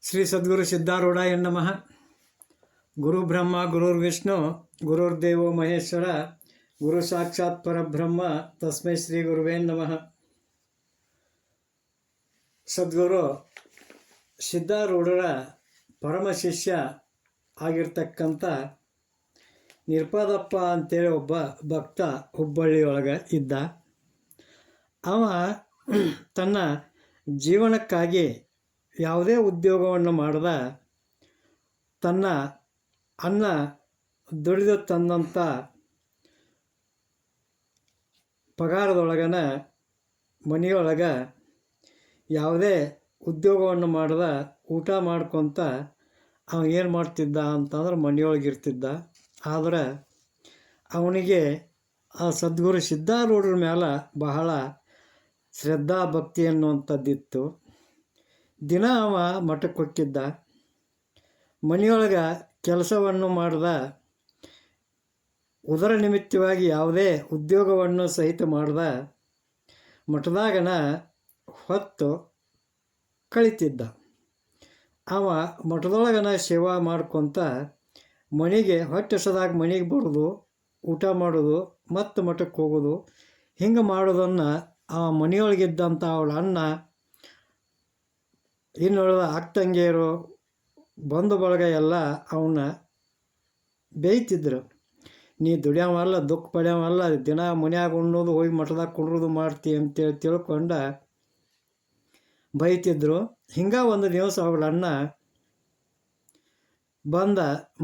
ಶ್ರೀ ಸದ್ಗುರು ಸಿದ್ಧಾರೂಢಾಯ ನಮಃ. ಗುರು ಬ್ರಹ್ಮ ಗುರುರ್ವಿಷ್ಣು ಗುರುರ್ದೇವೋ ಮಹೇಶ್ವರ ಗುರು ಸಾಕ್ಷಾತ್ ಪರಬ್ರಹ್ಮ ತಸ್ಮೈ ಶ್ರೀ ಗುರುವೇ ನಮಃ. ಸದ್ಗುರು ಸಿದ್ಧಾರೂಢರ ಪರಮ ಶಿಷ್ಯ ಆಗಿರ್ತಕ್ಕಂಥ ನಿರ್ಪಾದಪ್ಪ ಅಂತೇಳಿ ಒಬ್ಬ ಭಕ್ತ ಹುಬ್ಬಳ್ಳಿಯೊಳಗೆ ಇದ್ದ. ಅವ ತನ್ನ ಜೀವನಕ್ಕಾಗಿ ಯಾವುದೇ ಉದ್ಯೋಗವನ್ನು ಮಾಡದ ತನ್ನ ಅನ್ನ ದುಡಿದು ತಂದಂಥ ಪಗಾರದೊಳಗನ ಮನೆಯೊಳಗೆ ಯಾವುದೇ ಉದ್ಯೋಗವನ್ನು ಮಾಡದ ಊಟ ಮಾಡ್ಕೊತ ಅವ ಏನು ಮಾಡ್ತಿದ್ದ ಅಂತಂದ್ರೆ ಮನೆಯೊಳಗಿರ್ತಿದ್ದ. ಆದರೆ ಅವನಿಗೆ ಆ ಸದ್ಗುರು ಸಿದ್ಧಾರೂಢರ ಮೇಲೆ ಬಹಳ ಶ್ರದ್ಧಾ ಭಕ್ತಿ ಅನ್ನುವಂಥದ್ದಿತ್ತು. ದಿನ ಅವ ಮಠಕ್ಕೆ ಹೊಕ್ಕಿದ್ದ. ಮನೆಯೊಳಗೆ ಕೆಲಸವನ್ನು ಮಾಡ್ದ. ಉದರ ನಿಮಿತ್ತವಾಗಿ ಯಾವುದೇ ಉದ್ಯೋಗವನ್ನು ಸಹಿತ ಮಾಡ್ದ ಮಠದಾಗನ ಹೊತ್ತು ಕಳಿತಿದ್ದ. ಅವ ಮಠದೊಳಗನ ಸೇವಾ ಮಾಡ್ಕೊತ ಮನೆಗೆ ಹೊಟ್ಟೆ ಹಸದಾಗ ಮನೆಗೆ ಬರೋದು, ಊಟ ಮಾಡೋದು, ಮತ್ತು ಮಠಕ್ಕೆ ಹೋಗೋದು, ಹಿಂಗೆ ಮಾಡೋದನ್ನು ಆ ಮನೆಯೊಳಗಿದ್ದಂಥ ಅವಳ ಅಣ್ಣ, ಇನ್ನುಳಿದ ಅಕ್ಕಂಗಿಯರು, ಬಂಧು ಬಳಗ ಎಲ್ಲ ಅವನ್ನ ಬೇಯ್ತಿದ್ರು. ನೀ ದುಡಿಯೋವಲ್ಲ, ದುಃಖ ಪಡ್ಯವಲ್ಲ, ದಿನ ಮನ್ಯಾಗ ಉಣ್ಣೋದು, ಹೋಗಿ ಮಠದಾಗ ಕುಡ್ರೋದು ಮಾಡ್ತಿ ಅಂತೇಳಿ ತಿಳ್ಕೊಂಡ ಬೈತಿದ್ರು. ಹಿಂಗೆ ಒಂದು ದಿವಸ ಅವಳ ಅಣ್ಣ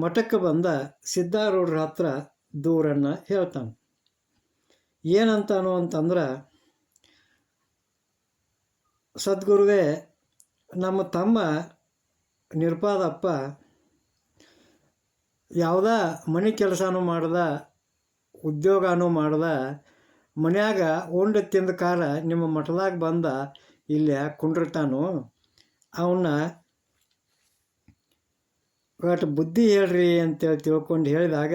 ಮಠಕ್ಕೆ ಬಂದ ಸಿದ್ಧಾರೂಢರ ಹತ್ರ ದೂರನ್ನು ಹೇಳ್ತಾನೆ. ಏನಂತಾನು ಅಂತಂದ್ರೆ, ಸದ್ಗುರುವೇ, ನಮ್ಮ ತಮ್ಮ ನಿರ್ಪಾದಪ್ಪ ಯಾವುದ ಮನೆ ಕೆಲಸನೂ ಮಾಡ್ದ, ಉದ್ಯೋಗನೂ ಮಾಡ್ದ, ಮನ್ಯಾಗ ಉಂಡು ತಿಂದ ಕಾರ ನಿಮ್ಮ ಮಠದಾಗ ಬಂದ ಇಲ್ಲಿ ಕುಂಡಿರ್ತಾನು. ಅವನ್ನ ಒಟ್ಟು ಬುದ್ಧಿ ಹೇಳ್ರಿ ಅಂತೇಳಿ ತಿಳ್ಕೊಂಡು ಹೇಳಿದಾಗ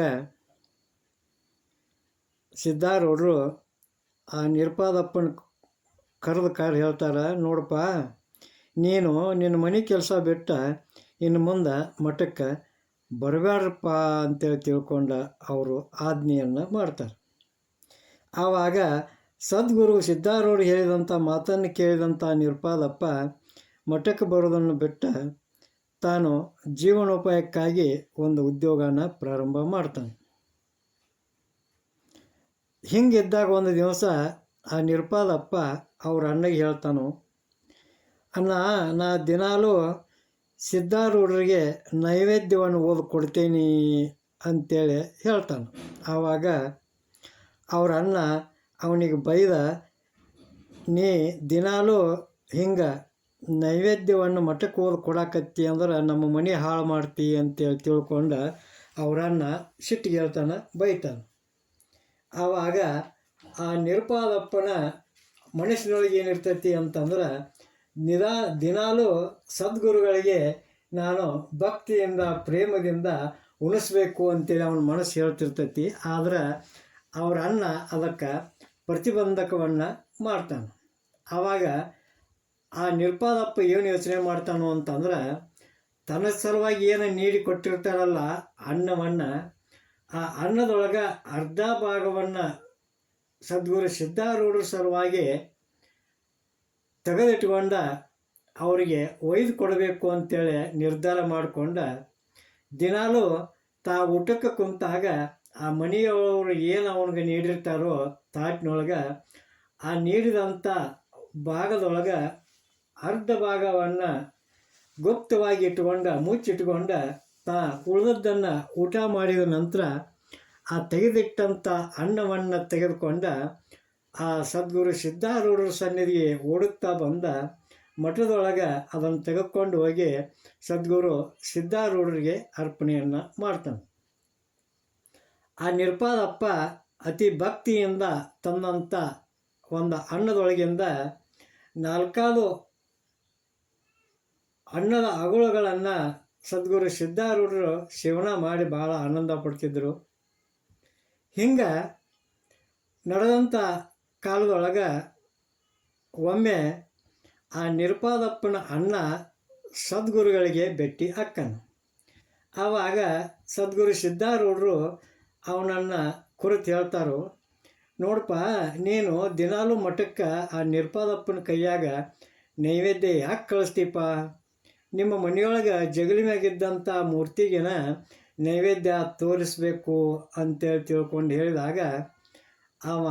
ಸಿದ್ಧಾರೂಢರು ಆ ನಿರ್ಪಾದಪ್ಪನ ಕರೆದು ಹೇಳ್ತಾರೆ, ನೋಡಪ್ಪ, ನೀನು ನಿನ್ನ ಮನೆ ಕೆಲಸ ಬಿಟ್ಟ ಇನ್ನು ಮುಂದೆ ಮಠಕ್ಕೆ ಬರಬೇಡ್ರಪ್ಪ ಅಂತೇಳಿ ತಿಳ್ಕೊಂಡು ಅವರು ಆಜ್ಞೆಯನ್ನು ಮಾಡ್ತಾರೆ. ಆವಾಗ ಸದ್ಗುರು ಸಿದ್ಧಾರೂಢರು ಹೇಳಿದಂಥ ಮಾತನ್ನು ಕೇಳಿದಂಥ ನಿರ್ಪಾದಪ್ಪ ಮಠಕ್ಕೆ ಬರೋದನ್ನು ಬಿಟ್ಟ ತಾನು ಜೀವನೋಪಾಯಕ್ಕಾಗಿ ಒಂದು ಉದ್ಯೋಗನ ಪ್ರಾರಂಭ ಮಾಡ್ತಾನೆ. ಹಿಂಗಿದ್ದಾಗ ಒಂದು ದಿವಸ ಆ ನಿರ್ಪಾದಪ್ಪ ಅವ್ರ ಅಣ್ಣಗೆ ಹೇಳ್ತಾನು, ಅಣ್ಣ, ನಾ ದಿನಾಲೂ ಸಿದ್ಧಾರೂಢರಿಗೆ ನೈವೇದ್ಯವನ್ನು ಓದಿ ಕೊಡ್ತೀನಿ ಅಂತೇಳಿ ಹೇಳ್ತಾನೆ. ಆವಾಗ ಅವ್ರ ಅಣ್ಣ ಅವನಿಗೆ ಬೈದ, ನೀ ದಿನಾಲೂ ಹಿಂಗೆ ನೈವೇದ್ಯವನ್ನು ಮಠಕ್ಕೆ ಓದಿ ಕೊಡಾಕತ್ತಿ ಅಂದ್ರೆ ನಮ್ಮ ಮನೆ ಹಾಳು ಮಾಡ್ತಿ ಅಂತೇಳಿ ತಿಳ್ಕೊಂಡು ಅವರನ್ನ ಸಿಟ್ಟಿಗೆ ಹೇಳ್ತಾನೆ, ಬೈತಾನೆ. ಆವಾಗ ಆ ನಿರ್ಪಾದಪ್ಪನ ಮನಸ್ಸಿನೊಳಗೆ ಏನಿರ್ತೈತಿ ಅಂತಂದ್ರೆ, ದಿನಾಲೂ ಸದ್ಗುರುಗಳಿಗೆ ನಾನು ಭಕ್ತಿಯಿಂದ ಪ್ರೇಮದಿಂದ ಉಣಿಸ್ಬೇಕು ಅಂತೇಳಿ ಅವನ ಮನಸ್ಸು ಹೇಳ್ತಿರ್ತೈತಿ. ಆದರೆ ಅವ್ರ ಅಣ್ಣ ಅದಕ್ಕೆ ಪ್ರತಿಬಂಧಕವನ್ನು ಮಾಡ್ತಾನೆ. ಆವಾಗ ಆ ನಿರ್ಪಾದಪ್ಪ ಏನು ಯೋಚನೆ ಮಾಡ್ತಾನೋ ಅಂತಂದ್ರೆ, ತನ್ನ ಸಲುವಾಗಿ ಏನು ನೀಡಿ ಕೊಟ್ಟಿರ್ತಾರಲ್ಲ ಅನ್ನವನ್ನು, ಆ ಅನ್ನದೊಳಗೆ ಅರ್ಧ ಭಾಗವನ್ನು ಸದ್ಗುರು ಸಿದ್ಧಾರೂಢರ ಸಲುವಾಗಿ ತೆಗೆದಿಟ್ಕೊಂಡ ಅವರಿಗೆ ಒಯ್ದು ಕೊಡಬೇಕು ಅಂತೇಳಿ ನಿರ್ಧಾರ ಮಾಡಿಕೊಂಡ ದಿನಾಲೂ ಊಟಕ್ಕೆ ಕುಂತಾಗ ಆ ಮನೆಯವರು ಏನು ಅವನಿಗೆ ನೀಡಿರ್ತಾರೋ ತಾಟಿನೊಳಗೆ ಆ ನೀಡಿದಂಥ ಭಾಗದೊಳಗೆ ಅರ್ಧ ಭಾಗವನ್ನು ಗುಪ್ತವಾಗಿ ಮುಚ್ಚಿಟ್ಕೊಂಡ ಉಳಿದದ್ದನ್ನು ಊಟ ಮಾಡಿದ ನಂತರ ಆ ತೆಗೆದಿಟ್ಟಂಥ ಅನ್ನವನ್ನು ತೆಗೆದುಕೊಂಡ ಆ ಸದ್ಗುರು ಸಿದ್ಧಾರೂಢರ ಸನ್ನಿಧಿಗೆ ಓಡುತ್ತಾ ಬಂದ ಮಠದೊಳಗೆ ಅದನ್ನು ತೆಗೆದುಕೊಂಡು ಹೋಗಿ ಸದ್ಗುರು ಸಿದ್ಧಾರೂಢರಿಗೆ ಅರ್ಪಣೆಯನ್ನು ಮಾಡ್ತಾನೆ. ಆ ನಿರ್ಪಾದಪ್ಪ ಅತಿ ಭಕ್ತಿಯಿಂದ ತಂದಂಥ ಒಂದು ಅನ್ನದೊಳಗಿಂದ 4 ಅನ್ನದ ಅಗುಳುಗಳನ್ನು ಸದ್ಗುರು ಸಿದ್ಧಾರೂಢರು ಸೇವನೆ ಮಾಡಿ ಭಾಳ ಆನಂದ ಪಡ್ತಿದ್ದರು. ಹಿಂಗೆ ನಡೆದಂಥ ಕಾಲದೊಳಗೆ ಒಮ್ಮೆ ಆ ನಿರ್ಪಾದಪ್ಪನ ಅಣ್ಣ ಸದ್ಗುರುಗಳಿಗೆ ಭೇಟಿ ಅಕ್ಕನು. ಆವಾಗ ಸದ್ಗುರು ಸಿದ್ಧಾರೂಢರು ಅವನನ್ನು ಕುರಿತು ಹೇಳ್ತಾರೋ, ನೋಡಪ್ಪ, ನೀನು ದಿನಾಲೂ ಮಠಕ್ಕೆ ಆ ನಿರ್ಪಾದಪ್ಪನ ಕೈಯಾಗ ನೈವೇದ್ಯ ಯಾಕೆ ಕಳಿಸ್ತೀಪ? ನಿಮ್ಮ ಮನೆಯೊಳಗೆ ಜಗಲಿ ಮ್ಯಾಗಿದ್ದಂಥ ಮೂರ್ತಿಗೆನ ನೈವೇದ್ಯ ತೋರಿಸ್ಬೇಕು ಅಂತೇಳಿ ತಿಳ್ಕೊಂಡು ಹೇಳಿದಾಗ ಅವ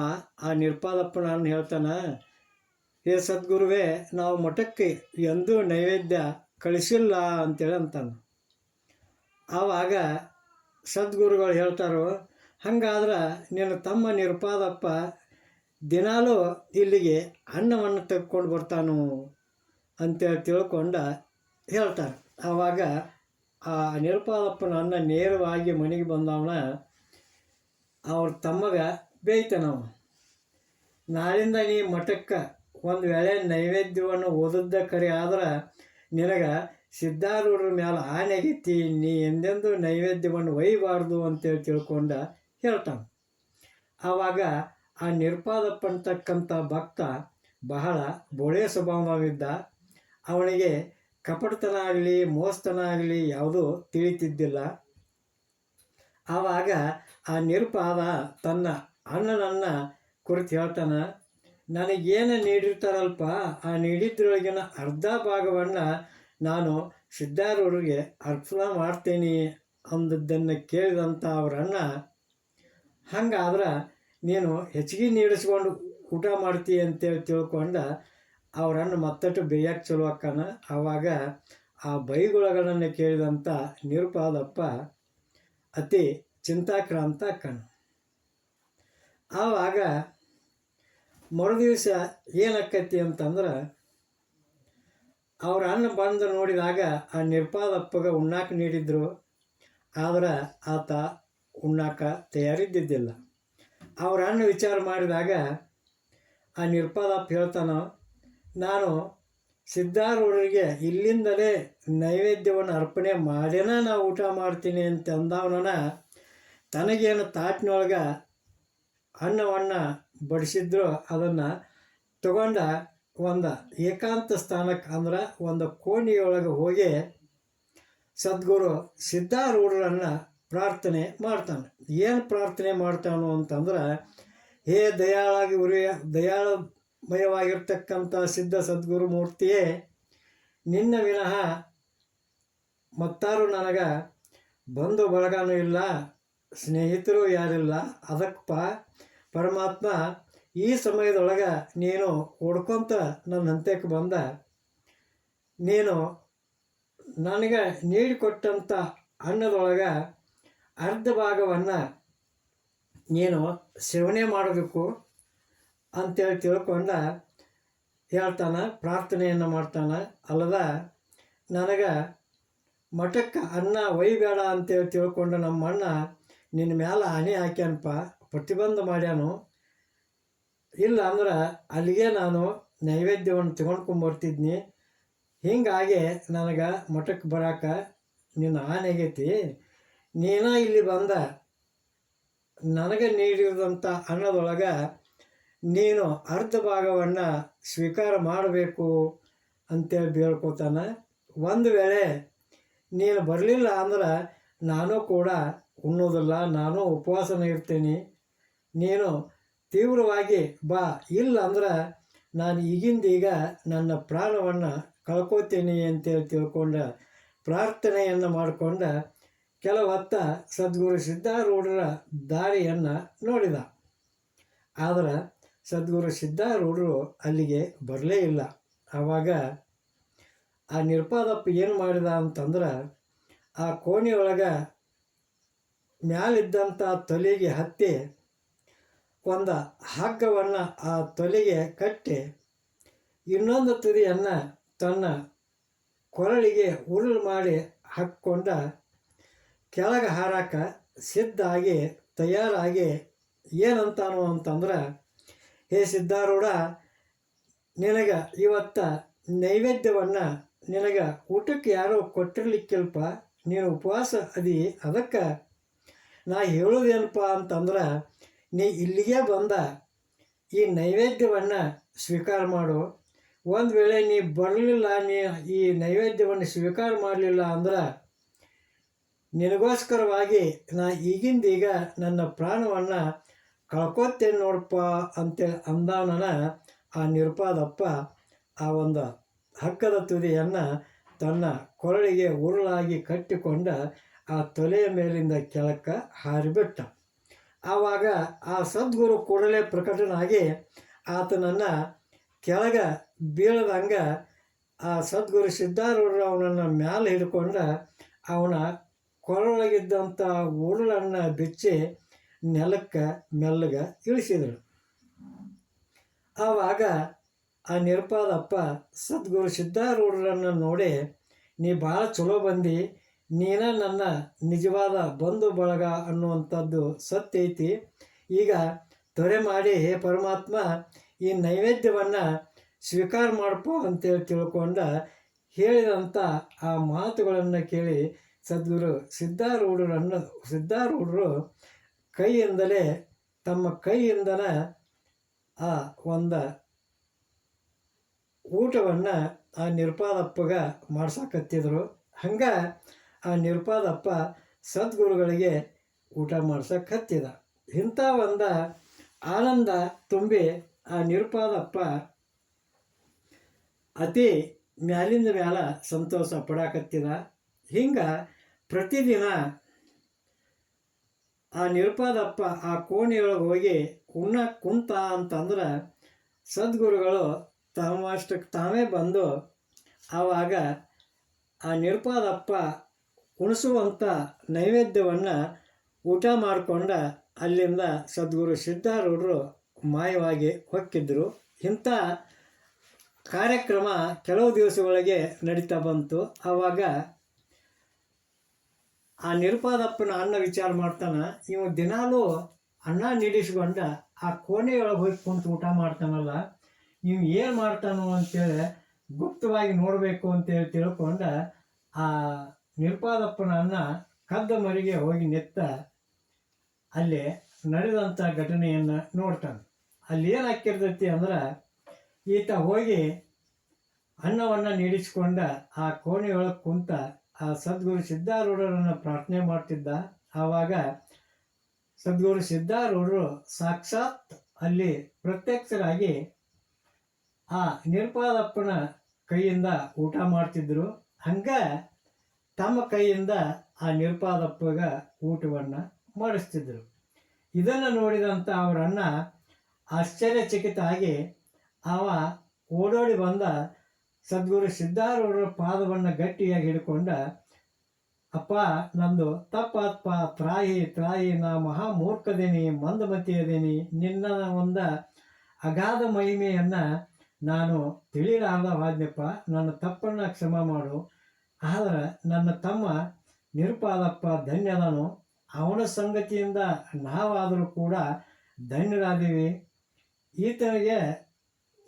ಆ ನಿರ್ಪಾದಪ್ಪನ ಹೇಳ್ತಾನೆ, ಹೇ ಸದ್ಗುರುವೇ, ನಾವು ಮಠಕ್ಕೆ ಎಂದೂ ನೈವೇದ್ಯ ಕಳಿಸಿಲ್ಲ ಅಂತೇಳಿ ಅಂತಾನೆ. ಆವಾಗ ಸದ್ಗುರುಗಳು ಹೇಳ್ತಾರೋ, ಹಂಗಾದ್ರೆ ನಿನ್ನ ತಮ್ಮ ನಿರ್ಪಾದಪ್ಪ ದಿನಾಲೂ ಇಲ್ಲಿಗೆ ಅನ್ನವನ್ನು ತೆಗೆದುಕೊಂಡು ಬರ್ತಾನು ಅಂತೇಳಿ ತಿಳ್ಕೊಂಡು ಹೇಳ್ತಾರೆ. ಆವಾಗ ಆ ನಿರ್ಪಾದಪ್ಪನ ಅನ್ನ ನೇರವಾಗಿ ಮನೆಗೆ ಬಂದವನ ಅವ್ರ ತಮ್ಮಗೆ ಬೇಯ್ತಾನವ, ನಾಳಿಂದ ನೀ ಮಠಕ್ಕೆ ಒಂದು ವೇಳೆ ನೈವೇದ್ಯವನ್ನು ಓದದ್ದ ಕರೆ ಆದ್ರೆ ನಿನಗೆ ಸಿದ್ಧಾರೂಢರ ಮೇಲೆ ಆನೆಗೆತ್ತಿ, ನೀ ಎಂದೆಂದು ನೈವೇದ್ಯವನ್ನು ಒಯ್ಯಬಾರ್ದು ಅಂತೇಳಿ ತಿಳ್ಕೊಂಡು ಹೇಳ್ತಾನೆ. ಆವಾಗ ಆ ನಿರ್ಪಾದಪ್ಪ ಅಂತಕ್ಕಂಥ ಭಕ್ತ ಬಹಳ ಬೊಳೆ ಸ್ವಭಾವವಿದ್ದ. ಅವನಿಗೆ ಕಪಟತನ ಆಗಲಿ ಮೋಸ್ತನ ಆಗಲಿ ಯಾವುದೂ ತಿಳಿತಿದ್ದಿಲ್ಲ. ಆವಾಗ ಆ ನಿರ್ಪಾದ ತನ್ನ ಅಣ್ಣನನ್ನು ಕುರಿತು ಹೇಳ್ತಾನೆ, ನನಗೇನು ನೀಡಿರ್ತಾರಲ್ಪ, ಆ ನೀಡಿದ್ರೊಳಗಿನ ಅರ್ಧ ಭಾಗವನ್ನು ನಾನು ಸಿದ್ಧಾರೂಢರಿಗೆ ಅರ್ಪಣೆ ಮಾಡ್ತೇನೆ ಅಂದದ್ದನ್ನು ಕೇಳಿದಂಥ ಅವರನ್ನ, ಹಂಗಾದ್ರೆ ನೀನು ಹೆಚ್ಚಿಗೆ ನೀಡಿಸ್ಕೊಂಡು ಊಟ ಮಾಡ್ತೀಯ ಅಂತೇಳಿ ತಿಳ್ಕೊಂಡು ಅವರನ್ನು ಮತ್ತಷ್ಟು ಬೇಯಕ್ಕೆ ಚಲೋ ಅಕ್ಕನ. ಆವಾಗ ಆ ಬೈಗುಳಗಳನ್ನು ಕೇಳಿದಂಥ ನಿರುಪಾದಪ್ಪ ಅತಿ ಚಿಂತಾಕ್ರಾಂತ ಅಕ್ಕನ. ಆವಾಗ ಮರುದಿವಸ ಏನಕ್ಕತಿ ಅಂತಂದ್ರೆ, ಅವ್ರ ಅಣ್ಣ ಬಂದು ನೋಡಿದಾಗ ಆ ನಿರ್ಪಾದಪ್ಪಗೆ ಉಣ್ಣಾಕ ನೀಡಿದ್ರು, ಆದ್ರೆ ಆತ ಉಣ್ಣಾಕ ತಯಾರಿದ್ದಿದ್ದಿಲ್ಲ. ಅವ್ರ ಅಣ್ಣ ವಿಚಾರ ಮಾಡಿದಾಗ ಆ ನಿರ್ಪಾದಪ್ಪ ಹೇಳ್ತಾನೋ, ನಾನು ಸಿದ್ಧಾರೂಢರಿಗೆ ಇಲ್ಲಿಂದಲೇ ನೈವೇದ್ಯವನ್ನು ಅರ್ಪಣೆ ಮಾಡೇನ ನಾ ಊಟ ಮಾಡ್ತೀನಿ ಅಂತ ಅಂದವನ ತನಗೇನು ತಾಟಿನೊಳಗೆ ಅನ್ನವನ್ನು ಬಡಿಸಿದ್ರು ಅದನ್ನು ತಗೊಂಡ ಒಂದು ಏಕಾಂತ ಸ್ಥಾನಕ್ಕೆ ಅಂದ್ರೆ ಒಂದು ಕೋಣೆಯೊಳಗೆ ಹೋಗಿ ಸದ್ಗುರು ಸಿದ್ಧಾರೂಢರನ್ನು ಪ್ರಾರ್ಥನೆ ಮಾಡ್ತಾನೆ. ಏನು ಪ್ರಾರ್ಥನೆ ಮಾಡ್ತಾನು ಅಂತಂದ್ರೆ, ಹೇ ದಯಾಳಮಯವಾಗಿರ್ತಕ್ಕಂಥ ಸಿದ್ಧ ಸದ್ಗುರು ಮೂರ್ತಿಯೇ, ನಿನ್ನ ವಿನಃ ಮತ್ತಾರು ನನಗೆ ಬಂಧು ಬಳಗನೂ ಇಲ್ಲ, ಸ್ನೇಹಿತರು ಯಾರಿಲ್ಲ. ಅದಕ್ಕಪ್ಪ ಪರಮಾತ್ಮ ಈ ಸಮಯದೊಳಗೆ ನೀನು ಓಡ್ಕೊಂತ ನನ್ನ ಹಂತಕ್ಕೆ ಬಂದ, ನೀನು ನನಗೆ ನೀಡಿಕೊಟ್ಟಂಥ ಅನ್ನದೊಳಗೆ ಅರ್ಧ ಭಾಗವನ್ನು ನೀನು ಸೇವನೆ ಮಾಡಬೇಕು ಅಂತೇಳಿ ತಿಳ್ಕೊಂಡು ಹೇಳ್ತಾನೆ, ಪ್ರಾರ್ಥನೆಯನ್ನು ಮಾಡ್ತಾನೆ. ಅಲ್ಲದ ನನಗೆ ಮಠಕ್ಕೆ ಅನ್ನ ಒಯ್ಯಬೇಡ ಅಂತೇಳಿ ತಿಳ್ಕೊಂಡು ನಮ್ಮ ಅಣ್ಣ ನಿನ್ನ ಮೇಲೆ ಆನೆ ಹಾಕ್ಯಾನಪ್ಪ, ಪ್ರತಿಬಂಧ ಮಾಡ್ಯಾನು. ಇಲ್ಲ ಅಂದ್ರೆ ಅಲ್ಲಿಗೆ ನಾನು ನೈವೇದ್ಯವನ್ನು ತಗೊಂಡ್ಕೊಂಬರ್ತಿದ್ನಿ. ಹೀಗಾಗಿ ನನಗೆ ಮಠಕ್ಕೆ ಬರೋಕೆ ನಿನ್ನ ಆನೆಗೈತಿ. ನೀನ ಇಲ್ಲಿ ಬಂದ ನನಗೆ ನೀಡಿದಂಥ ಅನ್ನದೊಳಗೆ ನೀನು ಅರ್ಧ ಭಾಗವನ್ನು ಸ್ವೀಕಾರ ಮಾಡಬೇಕು ಅಂತೇಳಿ ಬೇಡ್ಕೋತಾನೆ. ಒಂದು ವೇಳೆ ನೀನು ಬರಲಿಲ್ಲ ಅಂದ್ರೆ ನಾನು ಕೂಡ ಉಣ್ಣೋದಿಲ್ಲ, ನಾನು ಉಪವಾಸನ ಇರ್ತೀನಿ. ನೀನು ತೀವ್ರವಾಗಿ ಬಾ, ಇಲ್ಲ ಅಂದ್ರೆ ನಾನು ಈಗಿಂದೀಗ ನನ್ನ ಪ್ರಾಣವನ್ನು ಕಳ್ಕೋತೀನಿ ಅಂತೇಳಿ ತಿಳ್ಕೊಂಡು ಪ್ರಾರ್ಥನೆಯನ್ನು ಮಾಡಿಕೊಂಡು ಕೆಲವು ಹೊತ್ತ ಸದ್ಗುರು ಸಿದ್ಧಾರೂಢರ ದಾರಿಯನ್ನು ನೋಡಿದ. ಆದರೆ ಸದ್ಗುರು ಸಿದ್ಧಾರೂಢರು ಅಲ್ಲಿಗೆ ಬರಲೇ ಇಲ್ಲ. ಆವಾಗ ಆ ನಿರ್ಪಾದಪ್ಪ ಏನು ಮಾಡಿದ ಅಂತಂದ್ರೆ, ಆ ಕೋಣೆಯೊಳಗೆ ಮ್ಯಾಲಿದ್ದಂಥ ತೊಲೆಗೆ ಹತ್ತಿ ಒಂದು ಹಗ್ಗವನ್ನು ಆ ತೊಲೆಗೆ ಕಟ್ಟಿ ಇನ್ನೊಂದು ತುದಿಯನ್ನು ತನ್ನ ಕೊರಳಿಗೆ ಉರುಳು ಮಾಡಿ ಹಾಕ್ಕೊಂಡ ಕೆಳಗೆ ಹಾರಾಕ ಸಿದ್ಧಾಗಿ ತಯಾರಾಗಿ ಏನಂತಾನು ಅಂತಂದ್ರೆ, ಹೇ ಸಿದ್ಧಾರೂಢ, ನಿನಗೆ ಇವತ್ತ ನೈವೇದ್ಯವನ್ನು ನಿನಗೆ ಊಟಕ್ಕೆ ಯಾರೋ ಕೊಟ್ಟಿರ್ಲಿಕ್ಕಿಲ್ಪ, ನೀನು ಉಪವಾಸ ಅದಿ. ಅದಕ್ಕೆ ನಾ ಹೇಳೋದೇನಪ್ಪ ಅಂತಂದ್ರೆ, ನೀ ಇಲ್ಲಿಗೆ ಬಂದ ಈ ನೈವೇದ್ಯವನ್ನು ಸ್ವೀಕಾರ ಮಾಡು. ಒಂದು ವೇಳೆ ನೀ ಬರಲಿಲ್ಲ, ನೀ ಈ ನೈವೇದ್ಯವನ್ನು ಸ್ವೀಕಾರ ಮಾಡಲಿಲ್ಲ ಅಂದ್ರೆ ನಿನಗೋಸ್ಕರವಾಗಿ ನಾ ಈಗಿಂದೀಗ ನನ್ನ ಪ್ರಾಣವನ್ನು ಕಳ್ಕೊತೇನೆ ನೋಡಪ್ಪ ಅಂತೇಳಿ ಅಂದಾನನ ಆ ನಿರುಪಾದಪ್ಪ ಆ ಒಂದು ಹಗ್ಗದ ತುದಿಯನ್ನು ತನ್ನ ಕೊರಳಿಗೆ ಉರುಳಾಗಿ ಕಟ್ಟಿಕೊಂಡ ಆ ತೊಲೆಯ ಮೇಲಿಂದ ಕೆಳಕ್ಕೆ ಹಾರಿಬಿಟ್ಟ. ಆವಾಗ ಆ ಸದ್ಗುರು ಕೂಡಲೇ ಪ್ರಕಟನಾಗಿ ಆತನನ್ನು ಕೆಳಗೆ ಬೀಳದಂಗೆ ಆ ಸದ್ಗುರು ಸಿದ್ಧಾರೂಢರು ಅವನನ್ನು ಮ್ಯಾಲೆ ಹಿಡ್ಕೊಂಡ ಅವನ ಕೊರಳಗಿದ್ದಂಥ ಉರುಳನ್ನು ಬಿಚ್ಚಿ ನೆಲಕ್ಕೆ ಮೆಲ್ಲಗೆ ಇಳಿಸಿದರು. ಆವಾಗ ಆ ನಿರುಪಾದಪ್ಪ ಸದ್ಗುರು ಸಿದ್ಧಾರೂಢರನ್ನು ನೋಡಿ, ನೀ ಭಾಳ ಚಲೋ ಬಂದು, ನೀನ ನನ್ನ ನಿಜವಾದ ಬಂಧು ಬಳಗ ಅನ್ನುವಂಥದ್ದು ಸತ್ಯ ಐತಿ. ಈಗ ತ್ವರೆ ಮಾಡಿ ಹೇ ಪರಮಾತ್ಮ ಈ ನೈವೇದ್ಯವನ್ನು ಸ್ವೀಕಾರ ಮಾಡಪ್ಪ ಅಂತೇಳಿ ತಿಳ್ಕೊಂಡ ಹೇಳಿದಂಥ ಆ ಮಾತುಗಳನ್ನು ಕೇಳಿ ಸದ್ಗುರು ಸಿದ್ಧಾರೂಢರು ಕೈಯಿಂದಲೇ ತಮ್ಮ ಕೈಯಿಂದನೇ ಆ ಒಂದು ಊಟವನ್ನು ಆ ನಿರುಪಾದಪ್ಪಗೆ ಮಾಡ್ಸಕತ್ತಿದ್ರು. ಹಂಗೆ ಆ ನಿರುಪಾದಪ್ಪ ಸದ್ಗುರುಗಳಿಗೆ ಊಟ ಮಾಡ್ಸಕ್ಕೆ ಹತ್ತಿದ. ಇಂಥ ಒಂದು ಆನಂದ ತುಂಬಿ ಆ ನಿರುಪಾದಪ್ಪ ಅತಿ ಮ್ಯಾಲಿಂದ ಮ್ಯಾಲ ಸಂತೋಷ ಪಡಾಕತ್ತಿದ. ಹಿಂಗೆ ಪ್ರತಿದಿನ ಆ ನಿರುಪಾದಪ್ಪ ಆ ಕೋಣೆಯೊಳಗೆ ಹೋಗಿ ಕುಂತ ಅಂತಂದ್ರೆ ಸದ್ಗುರುಗಳು ತಮ್ಮಷ್ಟಕ್ಕೆ ತಾವೇ ಬಂದು ಆವಾಗ ಆ ನಿರುಪಾದಪ್ಪ ಉಣಿಸುವಂಥ ನೈವೇದ್ಯವನ್ನು ಊಟ ಮಾಡಿಕೊಂಡ ಅಲ್ಲಿಂದ ಸದ್ಗುರು ಸಿದ್ಧಾರೂಢರು ಮಾಯವಾಗಿ ಹೊಕ್ಕಿದ್ರು. ಇಂಥ ಕಾರ್ಯಕ್ರಮ ಕೆಲವು ದಿವಸಗಳಿಗೆ ನಡೀತಾ ಬಂತು. ಆವಾಗ ಆ ನಿರುಪಾದಪ್ಪನ ಅಣ್ಣ ವಿಚಾರ ಮಾಡ್ತಾನೆ, ಇವ ದಿನಾಲೂ ಅನ್ನ ನೀಡಿಸ್ಕೊಂಡ ಆ ಕೋಣೆಯೊಳಗೆ ಹೋಗಿ ಕುಂತು ಊಟ ಮಾಡ್ತಾನಲ್ಲ, ಇವು ಏನು ಮಾಡ್ತಾನೋ ಅಂತೇಳಿ ಗುಪ್ತವಾಗಿ ನೋಡಬೇಕು ಅಂತೇಳಿ ತಿಳ್ಕೊಂಡ ಆ ನಿರುಪಾದಪ್ಪನ ಅನ್ನ ಕದ್ದ ಮರಿಗೆ ಹೋಗಿ ನಿತ್ತ ಅಲ್ಲಿ ನಡೆದಂಥ ಘಟನೆಯನ್ನು ನೋಡ್ತಾನೆ. ಅಲ್ಲಿ ಏನು ಹಾಕಿರ್ತೈತಿ ಅಂದ್ರೆ, ಈತ ಹೋಗಿ ಅನ್ನವನ್ನು ನೀಡಿಸ್ಕೊಂಡ ಆ ಕೋಣೆಯೊಳಗೆ ಕುಂತ ಆ ಸದ್ಗುರು ಸಿದ್ಧಾರೂಢರನ್ನು ಪ್ರಾರ್ಥನೆ ಮಾಡ್ತಿದ್ದ. ಆವಾಗ ಸದ್ಗುರು ಸಿದ್ಧಾರೂಢರು ಸಾಕ್ಷಾತ್ ಅಲ್ಲಿ ಪ್ರತ್ಯಕ್ಷರಾಗಿ ಆ ನಿರುಪಾದಪ್ಪನ ಕೈಯಿಂದ ಊಟ ಮಾಡ್ತಿದ್ರು. ಹಂಗೆ ತಮ್ಮ ಕೈಯಿಂದ ಆ ನಿರುಪಾದಪ್ಪಗೆ ಊಟವನ್ನು ಮಾಡಿಸ್ತಿದ್ರು. ಇದನ್ನು ನೋಡಿದಂಥ ಅವರನ್ನ ಆಶ್ಚರ್ಯಚಕಿತ ಆಗಿ ಅವ ಓಡೋಡಿ ಬಂದ ಸದ್ಗುರು ಸಿದ್ಧಾರೂಢರ ಪಾದವನ್ನು ಗಟ್ಟಿಯಾಗಿ ಹಿಡ್ಕೊಂಡ, ಅಪ್ಪ ನಂದು ತಪ್ಪಪ್ಪ, ತ್ರಾಯಿ ನಾ ಮಹಾ ಮೂರ್ಖದೇನಿ, ಮಂದಮತಿ ಅದೇನಿ, ನಿನ್ನ ಒಂದು ಅಗಾಧ ಮಹಿಮೆಯನ್ನು ನಾನು ತಿಳಿಲಾರ್ದ ವಾದ್ಯಪ್ಪ, ನನ್ನ ತಪ್ಪನ್ನು ಕ್ಷಮ ಮಾಡು. ಆದರೆ ನನ್ನ ತಮ್ಮ ನಿರುಪಾದಪ್ಪ ಧನ್ಯದನು, ಅವನ ಸಂಗತಿಯಿಂದ ನಾವಾದರೂ ಕೂಡ ಧನ್ಯರಾದೀವಿ. ಈತನಿಗೆ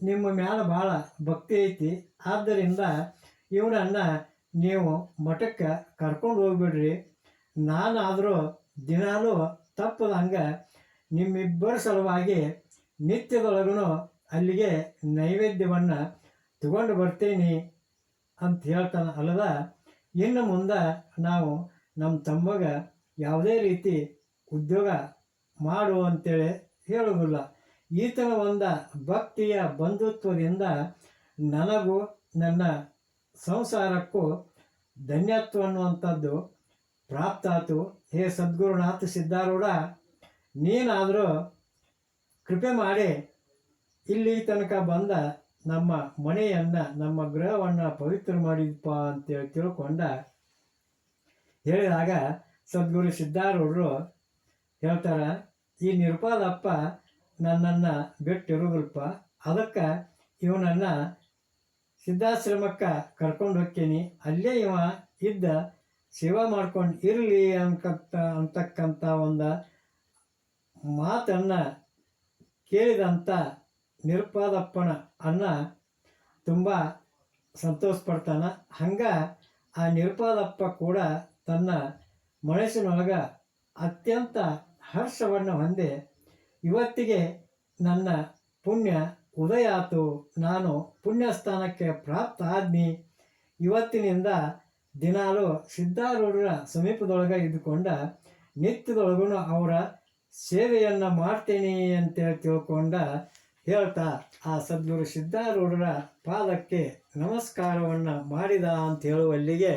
ನಿಮ್ಮ ಮ್ಯಾಲ ಭಾಳ ಭಕ್ತಿ ಐತಿ, ಆದ್ದರಿಂದ ಇವನನ್ನು ನೀವು ಮಠಕ್ಕೆ ಕರ್ಕೊಂಡು ಹೋಗ್ಬಿಡ್ರಿ. ನಾನಾದರೂ ದಿನಾಲೂ ತಪ್ಪದಂಗೆ ನಿಮ್ಮಿಬ್ಬರ ಸಲುವಾಗಿ ನಿತ್ಯದೊಳಗೂ ಅಲ್ಲಿಗೆ ನೈವೇದ್ಯವನ್ನು ತಗೊಂಡು ಬರ್ತೀನಿ ಅಂತ ಹೇಳ್ತಾನೆ. ಅಲ್ಲದ ಇನ್ನು ಮುಂದೆ ನಾವು ನಮ್ಮ ತಮ್ಮಗೆ ಯಾವುದೇ ರೀತಿ ಉದ್ಯೋಗ ಮಾಡು ಅಂತೇಳಿ ಹೇಳುವುದಿಲ್ಲ. ಈತನ ಒಂದು ಭಕ್ತಿಯ ಬಂಧುತ್ವದಿಂದ ನನಗೂ ನನ್ನ ಸಂಸಾರಕ್ಕೂ ಧನ್ಯತ್ವ ಅನ್ನುವಂಥದ್ದು ಪ್ರಾಪ್ತಾತು. ಹೇ ಸದ್ಗುರುನಾಥ ಸಿದ್ಧಾರೂಢ, ನೀನಾದರೂ ಕೃಪೆ ಮಾಡಿ ಇಲ್ಲಿ ತನಕ ಬಂದ ನಮ್ಮ ಮನೆಯನ್ನು, ನಮ್ಮ ಗೃಹವನ್ನು ಪವಿತ್ರ ಮಾಡಿದಪ್ಪ ಅಂತೇಳಿ ತಿಳ್ಕೊಂಡ. ಹೇಳಿದಾಗ ಸದ್ಗುರು ಸಿದ್ಧಾರೂಢರು ಹೇಳ್ತಾರೆ, ಈ ನಿರುಪಾದಪ್ಪ ನನ್ನನ್ನು ಬಿಟ್ಟಿರುವುದಲ್ಪ, ಅದಕ್ಕೆ ಇವನನ್ನು ಸಿದ್ಧಾಶ್ರಮಕ್ಕೆ ಕರ್ಕೊಂಡು ಹೋಗ್ತೀನಿ, ಅಲ್ಲೇ ಇವ ಇದ್ದ ಸೇವಾ ಮಾಡ್ಕೊಂಡು ಇರಲಿ ಅಂತಕ್ಕಂಥ ಒಂದು ಮಾತನ್ನು ಕೇಳಿದಂಥ ನಿರುಪಾದಪ್ಪನ ಅಣ್ಣ ತುಂಬ ಸಂತೋಷ ಪಡ್ತಾನೆ. ಹಂಗೆ ಆ ನಿರುಪಾದಪ್ಪ ಕೂಡ ತನ್ನ ಮನಸ್ಸಿನೊಳಗೆ ಅತ್ಯಂತ ಹರ್ಷವನ್ನು ಹೊಂದಿ ಇವತ್ತಿಗೆ ನನ್ನ ಪುಣ್ಯ ಉದಯ ಆತು, ನಾನು ಪುಣ್ಯಸ್ಥಾನಕ್ಕೆ ಪ್ರಾಪ್ತ ಆದ್ನಿ. ಇವತ್ತಿನಿಂದ ದಿನಾಲು ಸಿದ್ಧಾರೂಢರ ಸಮೀಪದೊಳಗೆ ಇದ್ದುಕೊಂಡ ನಿತ್ಯದೊಳಗೂ ಅವರ ಸೇವೆಯನ್ನು ಮಾಡ್ತೀನಿ ಅಂತೇಳಿ ತಿಳ್ಕೊಂಡ ಹೇಳ್ತಾ ಆ ಸದ್ಗುರು ಸಿದ್ಧಾರೂಢರ ಪಾದಕ್ಕೆ ನಮಸ್ಕಾರವನ್ನು ಮಾಡಿದ ಅಂತ ಹೇಳುವಲ್ಲಿಗೆ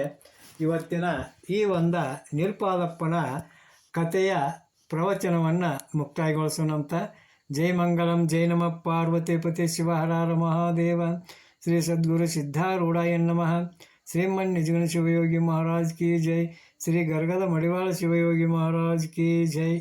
ಇವತ್ತಿನ ಈ ಒಂದು ನಿರ್ಪಾದಪ್ಪನ ಕಥೆಯ ಪ್ರವಚನವನ್ನು ಮುಕ್ತಾಯಗೊಳಿಸೋಣಂತ. ಜೈ ಮಂಗಲಂ, ಜೈ ನಮಃ ಪಾರ್ವತಿಪತಿ ಶಿವ ಹರ ಹರ ಮಹಾದೇವ. ಶ್ರೀ ಸದ್ಗುರು ಸಿದ್ಧಾರೂಢಾಯ ನಮಃ. ಶ್ರೀಮನ್ ನಿಜಗುಣ ಶಿವಯೋಗಿ ಮಹಾರಾಜ್ ಕಿ ಜೈ. ಶ್ರೀ ಗರ್ಗದ ಮಡಿವಾಳ ಶಿವಯೋಗಿ ಮಹಾರಾಜ್ ಕಿ ಜೈ.